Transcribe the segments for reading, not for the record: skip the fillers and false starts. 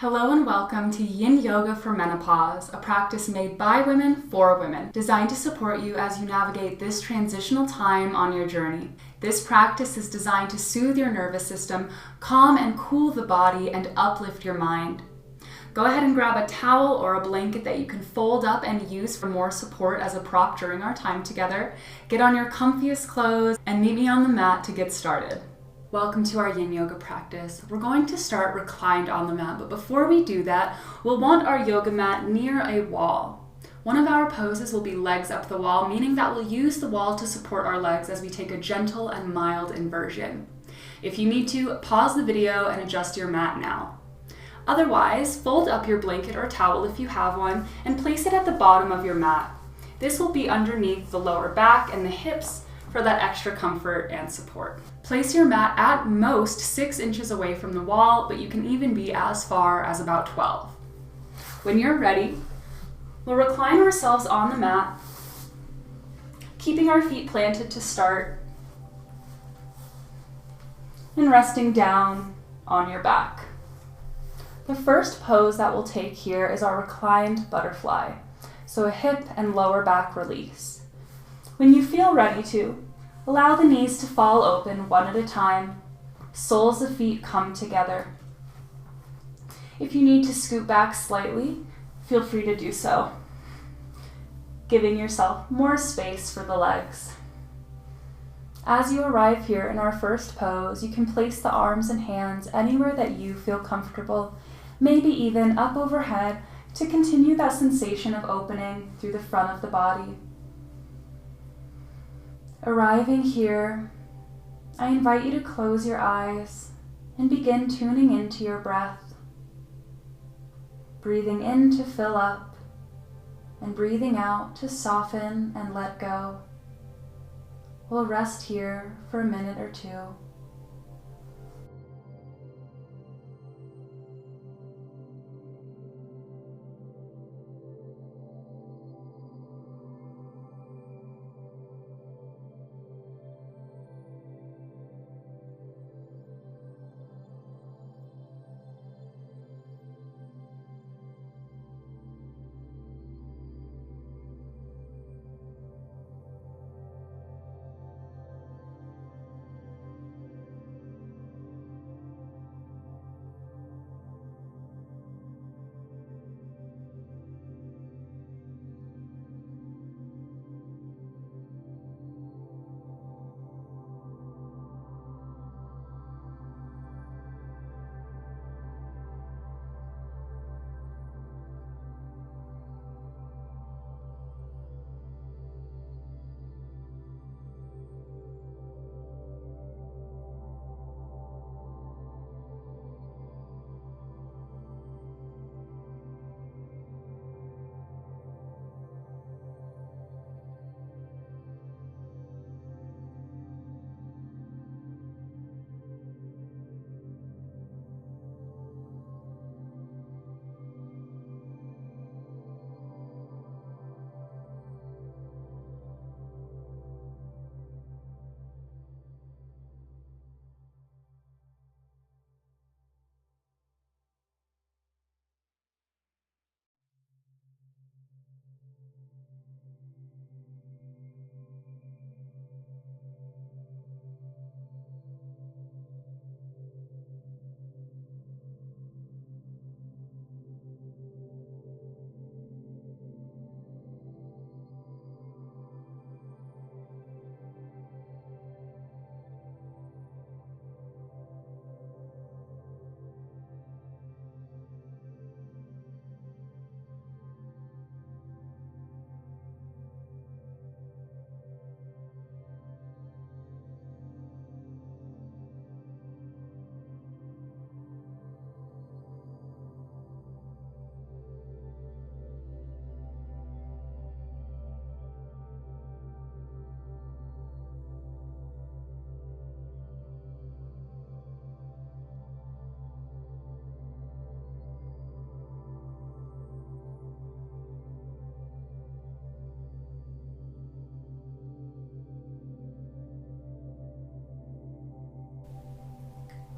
Hello and welcome to Yin Yoga for Menopause, a practice made by women for women, designed to support you as you navigate this transitional time on your journey. This practice is designed to soothe your nervous system, calm and cool the body, and uplift your mind. Go ahead and grab a towel or a blanket that you can fold up and use for more support as a prop during our time together. Get on your comfiest clothes and meet me on the mat to get started. Welcome to our Yin Yoga practice. We're going to start reclined on the mat, but before we do that, we'll want our yoga mat near a wall. One of our poses will be legs up the wall, meaning that we'll use the wall to support our legs as we take a gentle and mild inversion. If you need to, pause the video and adjust your mat now. Otherwise, fold up your blanket or towel if you have one and place it at the bottom of your mat. This will be underneath the lower back and the hips for that extra comfort and support. Place your mat at most 6 inches away from the wall, but you can even be as far as about 12. When you're ready, we'll recline ourselves on the mat, keeping our feet planted to start, and resting down on your back. The first pose that we'll take here is our reclined butterfly, so a hip and lower back release. When you feel ready to, allow the knees to fall open one at a time. Soles of feet come together. If you need to scoot back slightly, feel free to do so, giving yourself more space for the legs. As you arrive here in our first pose, you can place the arms and hands anywhere that you feel comfortable, maybe even up overhead, to continue that sensation of opening through the front of the body. Arriving here, I invite you to close your eyes and begin tuning into your breath. Breathing in to fill up and breathing out to soften and let go. We'll rest here for a minute or two.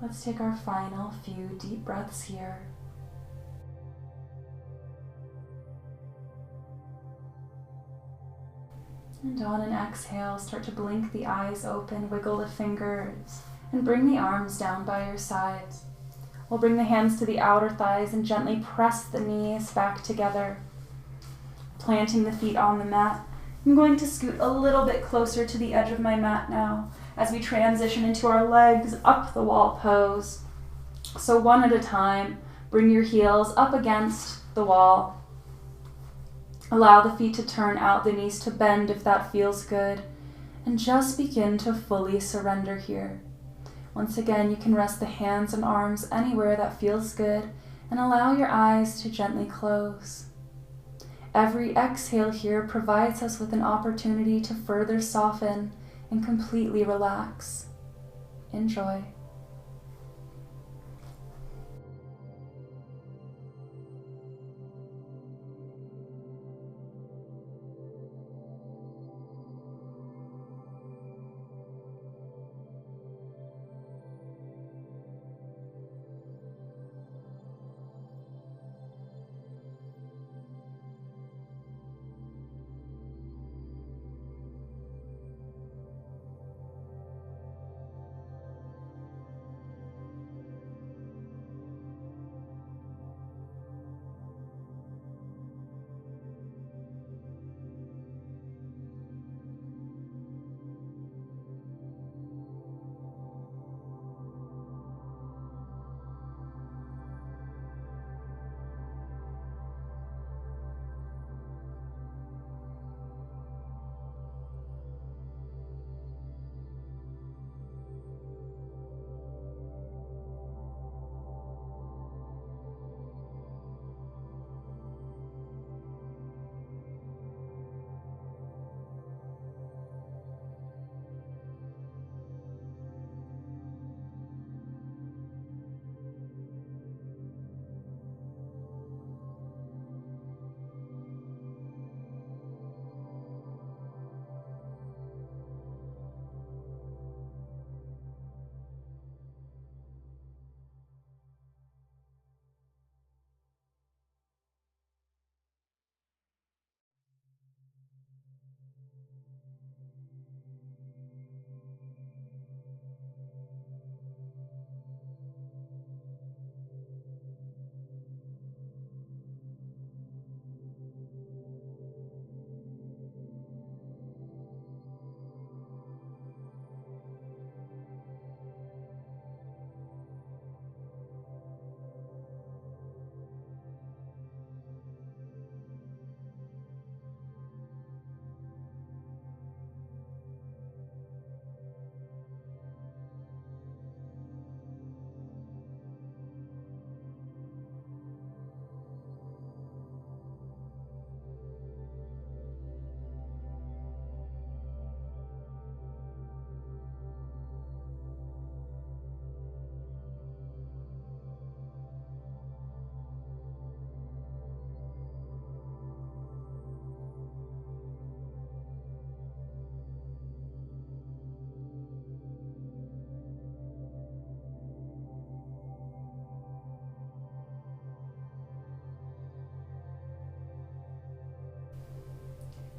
Let's take our final few deep breaths here. And on an exhale, start to blink the eyes open, wiggle the fingers, and bring the arms down by your sides. We'll bring the hands to the outer thighs and gently press the knees back together, planting the feet on the mat. I'm going to scoot a little bit closer to the edge of my mat now as we transition into our legs up the wall pose. So one at a time, bring your heels up against the wall. Allow the feet to turn out, the knees to bend if that feels good, and just begin to fully surrender here. Once again, you can rest the hands and arms anywhere that feels good and allow your eyes to gently close. Every exhale here provides us with an opportunity to further soften and completely relax. Enjoy.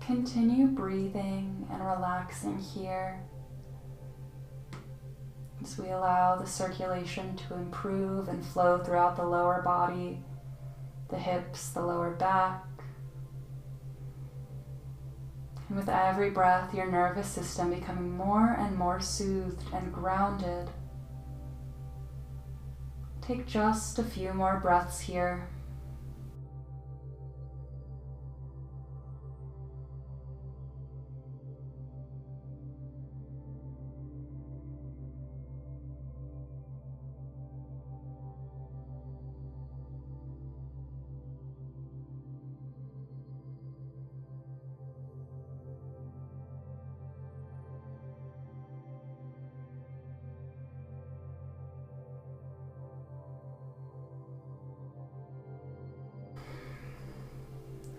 Continue breathing and relaxing here as we allow the circulation to improve and flow throughout the lower body, the hips, the lower back. And with every breath, your nervous system becoming more and more soothed and grounded. Take just a few more breaths here.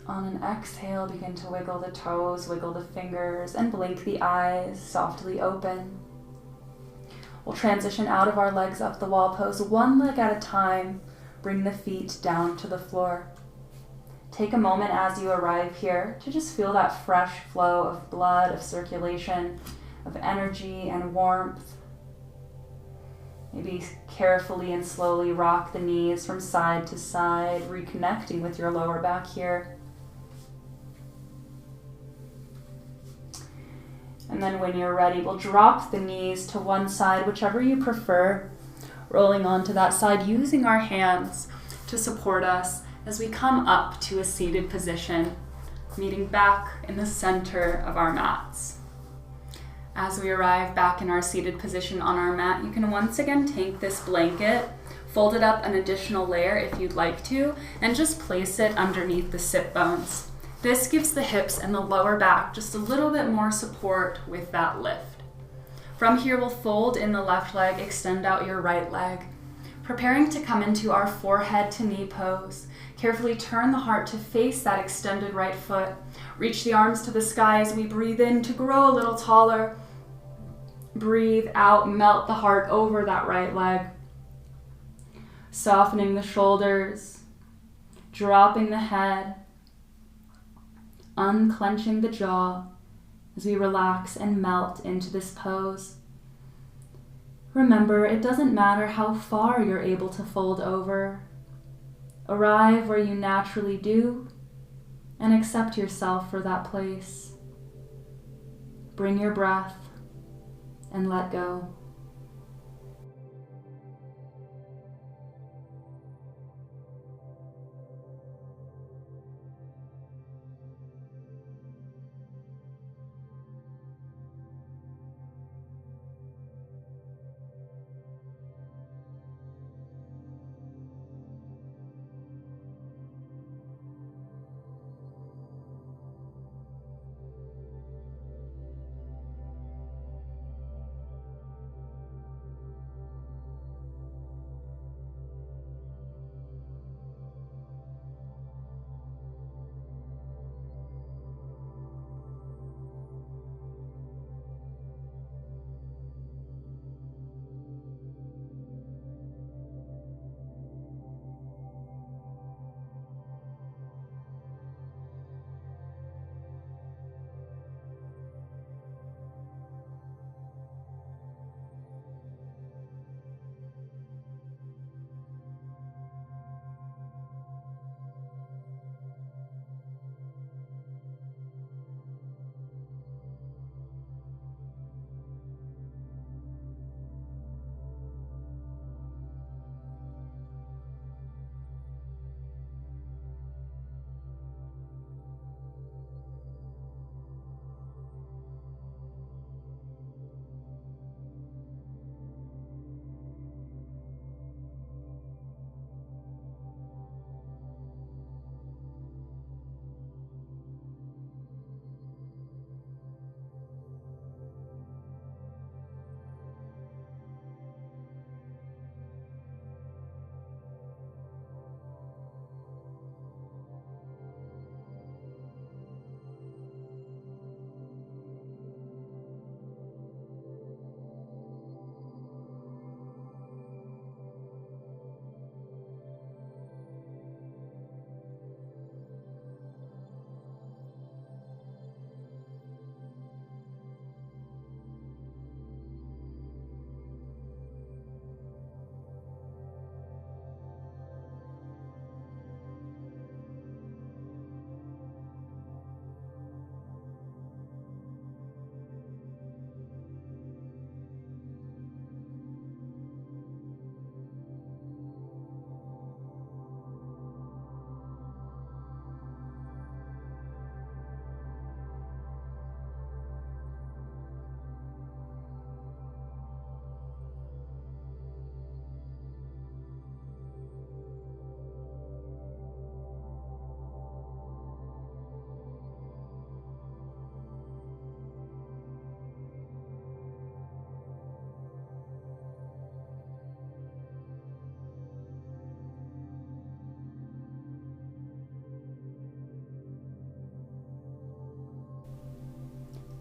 On an exhale, begin to wiggle the toes, wiggle the fingers, and blink the eyes softly open. We'll transition out of our legs up the wall pose, one leg at a time. Bring the feet down to the floor. Take a moment as you arrive here to just feel that fresh flow of blood, of circulation, of energy and warmth. Maybe carefully and slowly rock the knees from side to side, reconnecting with your lower back here. And then when you're ready, we'll drop the knees to one side, whichever you prefer, rolling onto that side, using our hands to support us as we come up to a seated position, meeting back in the center of our mats. As we arrive back in our seated position on our mat, you can once again take this blanket, fold it up an additional layer if you'd like to, and just place it underneath the sit bones. This gives the hips and the lower back just a little bit more support with that lift. From here, we'll fold in the left leg, extend out your right leg, preparing to come into our forehead to knee pose. Carefully turn the heart to face that extended right foot. Reach the arms to the sky as we breathe in to grow a little taller. Breathe out, melt the heart over that right leg. Softening the shoulders, dropping the head, unclenching the jaw as we relax and melt into this pose. Remember, it doesn't matter how far you're able to fold over. Arrive where you naturally do and accept yourself for that place. Bring your breath and let go.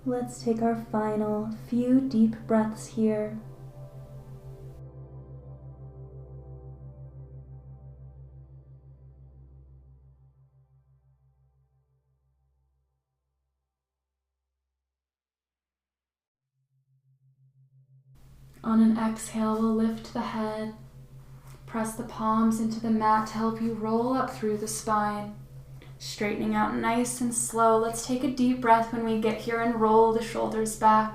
Let's take our final few deep breaths here. On an exhale, we'll lift the head, press the palms into the mat to help you roll up through the spine. Straightening out nice and slow. Let's take a deep breath when we get here and roll the shoulders back.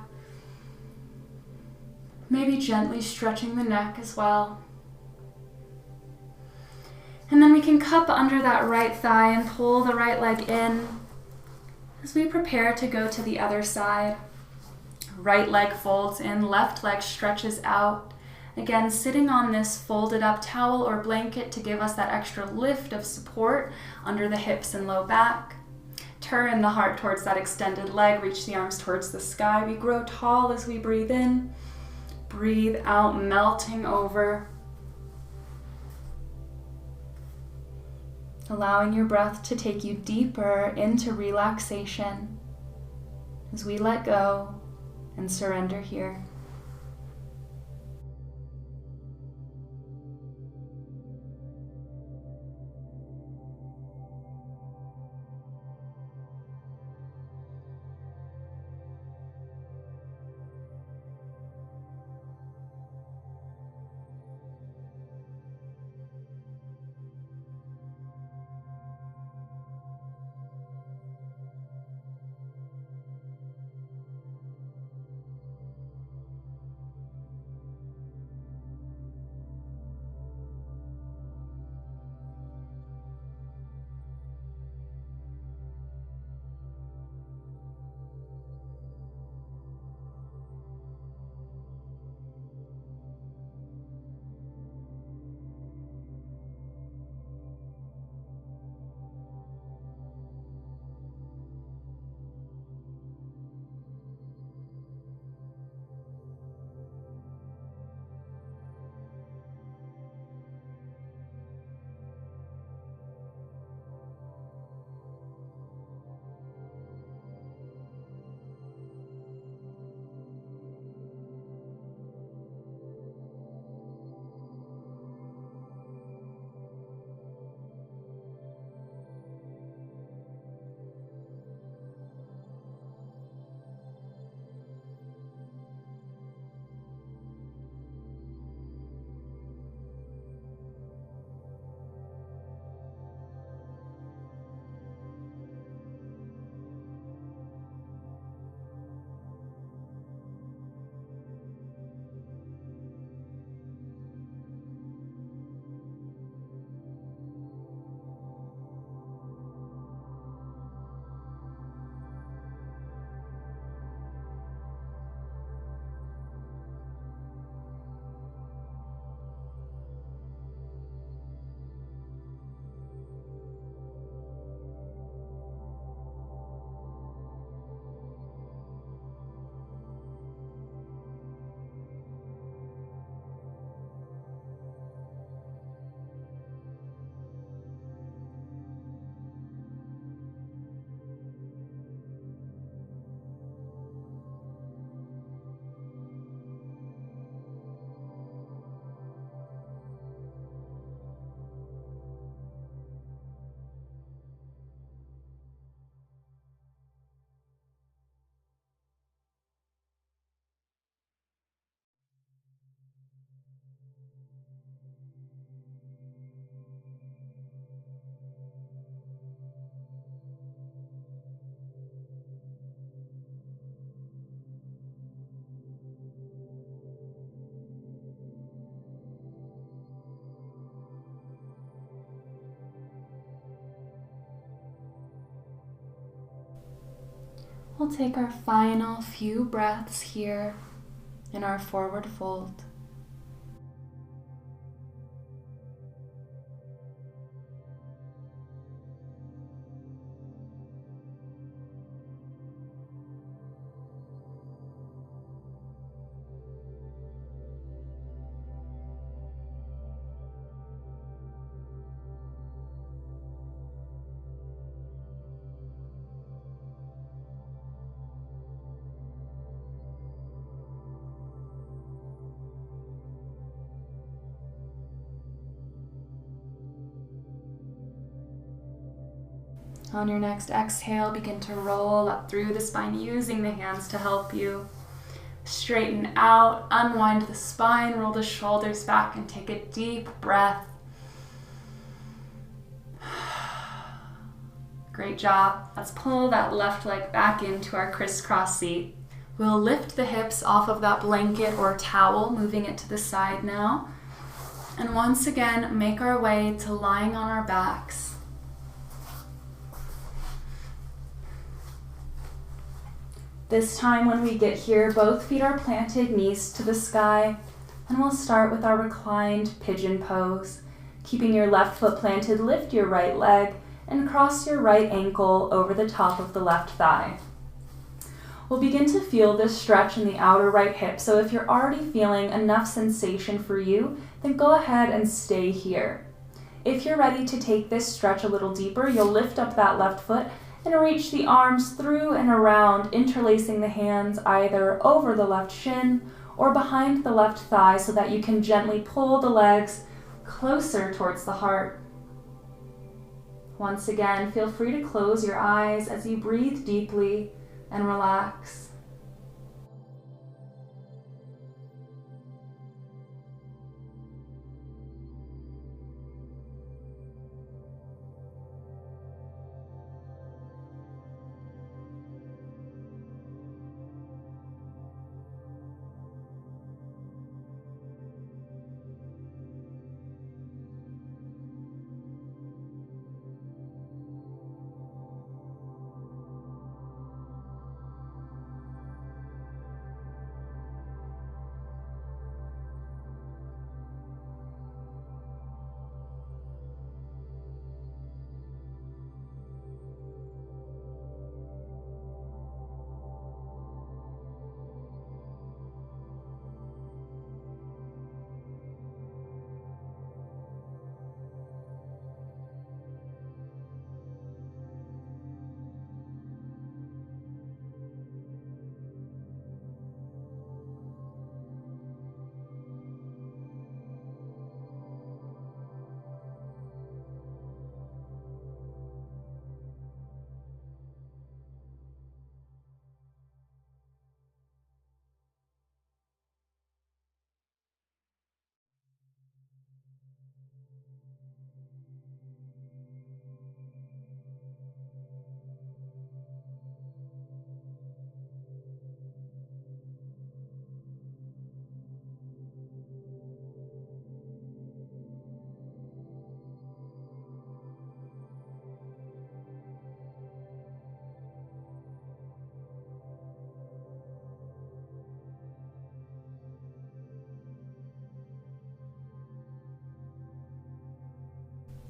Maybe gently stretching the neck as well. And then we can cup under that right thigh and pull the right leg in as we prepare to go to the other side. Right leg folds in, left leg stretches out. Again, sitting on this folded up towel or blanket to give us that extra lift of support under the hips and low back. Turn the heart towards that extended leg, reach the arms towards the sky. We grow tall as we breathe in. Breathe out, melting over. Allowing your breath to take you deeper into relaxation as we let go and surrender here. We'll take our final few breaths here in our forward fold. On your next exhale, begin to roll up through the spine using the hands to help you. Straighten out, unwind the spine, roll the shoulders back, and take a deep breath. Great job. Let's pull that left leg back into our crisscross seat. We'll lift the hips off of that blanket or towel, moving it to the side now. And once again, make our way to lying on our backs. This time when we get here, both feet are planted, knees to the sky, and we'll start with our reclined pigeon pose. Keeping your left foot planted, lift your right leg and cross your right ankle over the top of the left thigh. We'll begin to feel this stretch in the outer right hip, so if you're already feeling enough sensation for you, then go ahead and stay here. If you're ready to take this stretch a little deeper, you'll lift up that left foot and reach the arms through and around, interlacing the hands either over the left shin or behind the left thigh so that you can gently pull the legs closer towards the heart. Once again, feel free to close your eyes as you breathe deeply and relax.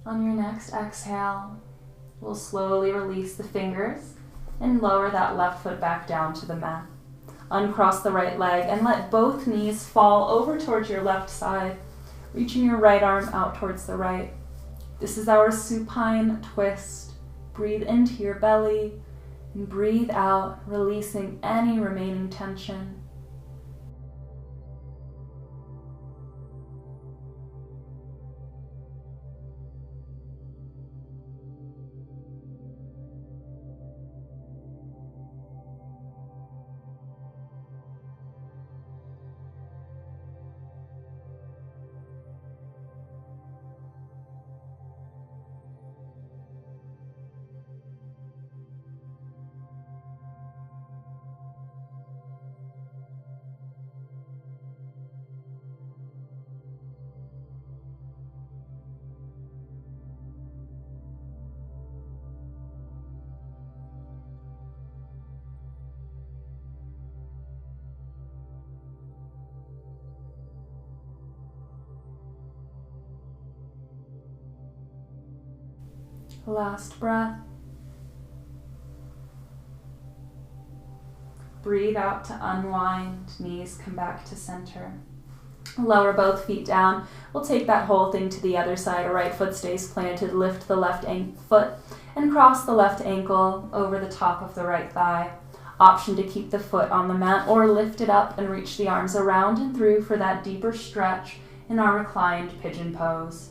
On your next exhale, we'll slowly release the fingers and lower that left foot back down to the mat. Uncross the right leg and let both knees fall over towards your left side, reaching your right arm out towards the right. This is our supine twist. Breathe into your belly and breathe out, releasing any remaining tension. Last breath. Breathe out to unwind, knees come back to center. Lower both feet down. We'll take that whole thing to the other side. Right foot stays planted. Lift the left foot and cross the left ankle over the top of the right thigh. Option to keep the foot on the mat or lift it up and reach the arms around and through for that deeper stretch in our reclined pigeon pose.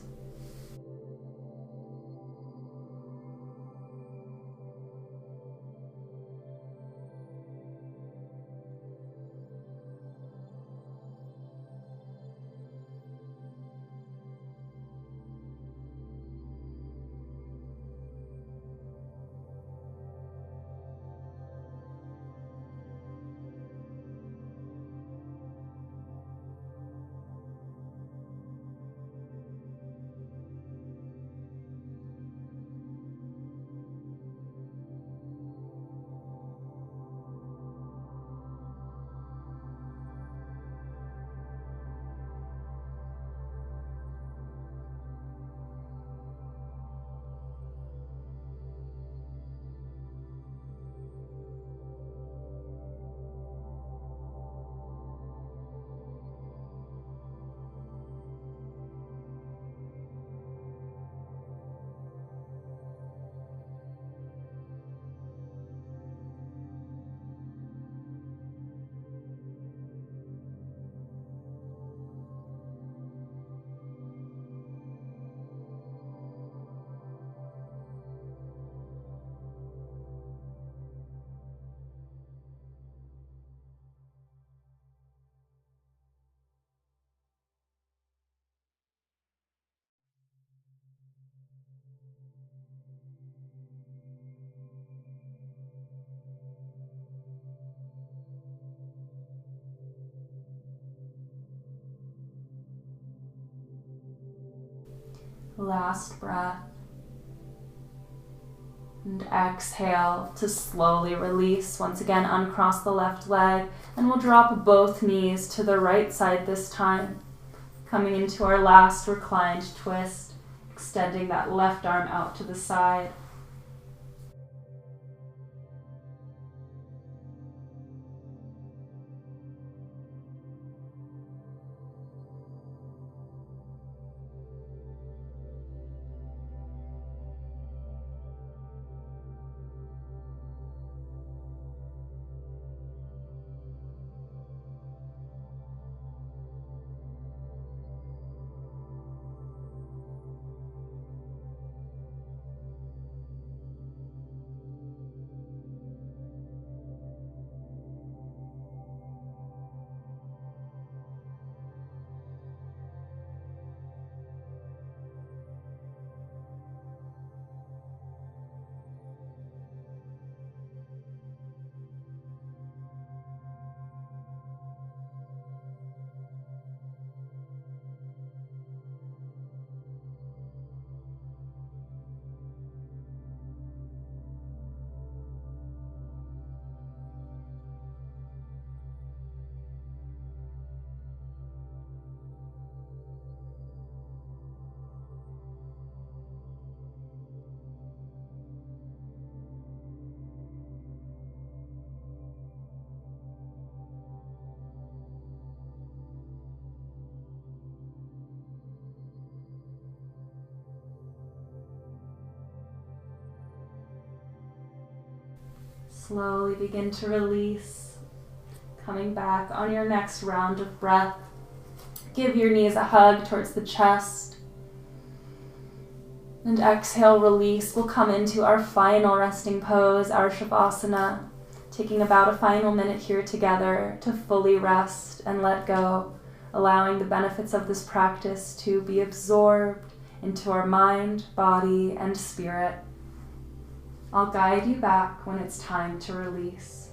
Last breath. And exhale to slowly release. Once again, uncross the left leg, and we'll drop both knees to the right side this time. Coming into our last reclined twist, extending that left arm out to the side. Slowly begin to release. Coming back on your next round of breath. Give your knees a hug towards the chest. And exhale, release. We'll come into our final resting pose, our Shavasana. Taking about a final minute here together to fully rest and let go. Allowing the benefits of this practice to be absorbed into our mind, body, and spirit. I'll guide you back when it's time to release.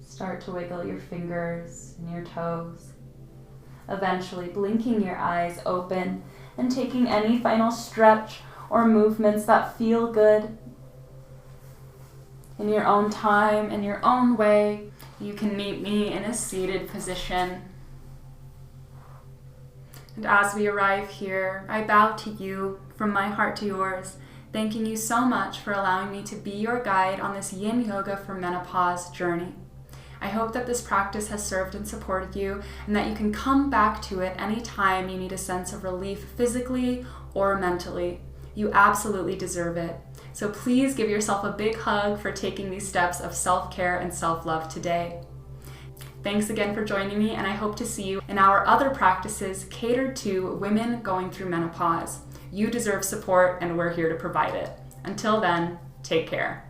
Start to wiggle your fingers and your toes. Eventually blinking your eyes open and taking any final stretch or movements that feel good. In your own time, in your own way, you can meet me in a seated position. And as we arrive here, I bow to you from my heart to yours, thanking you so much for allowing me to be your guide on this Yin Yoga for Menopause journey. I hope that this practice has served and supported you, and that you can come back to it anytime you need a sense of relief physically or mentally. You absolutely deserve it. So please give yourself a big hug for taking these steps of self-care and self-love today. Thanks again for joining me, and I hope to see you in our other practices catered to women going through menopause. You deserve support, and we're here to provide it. Until then, take care.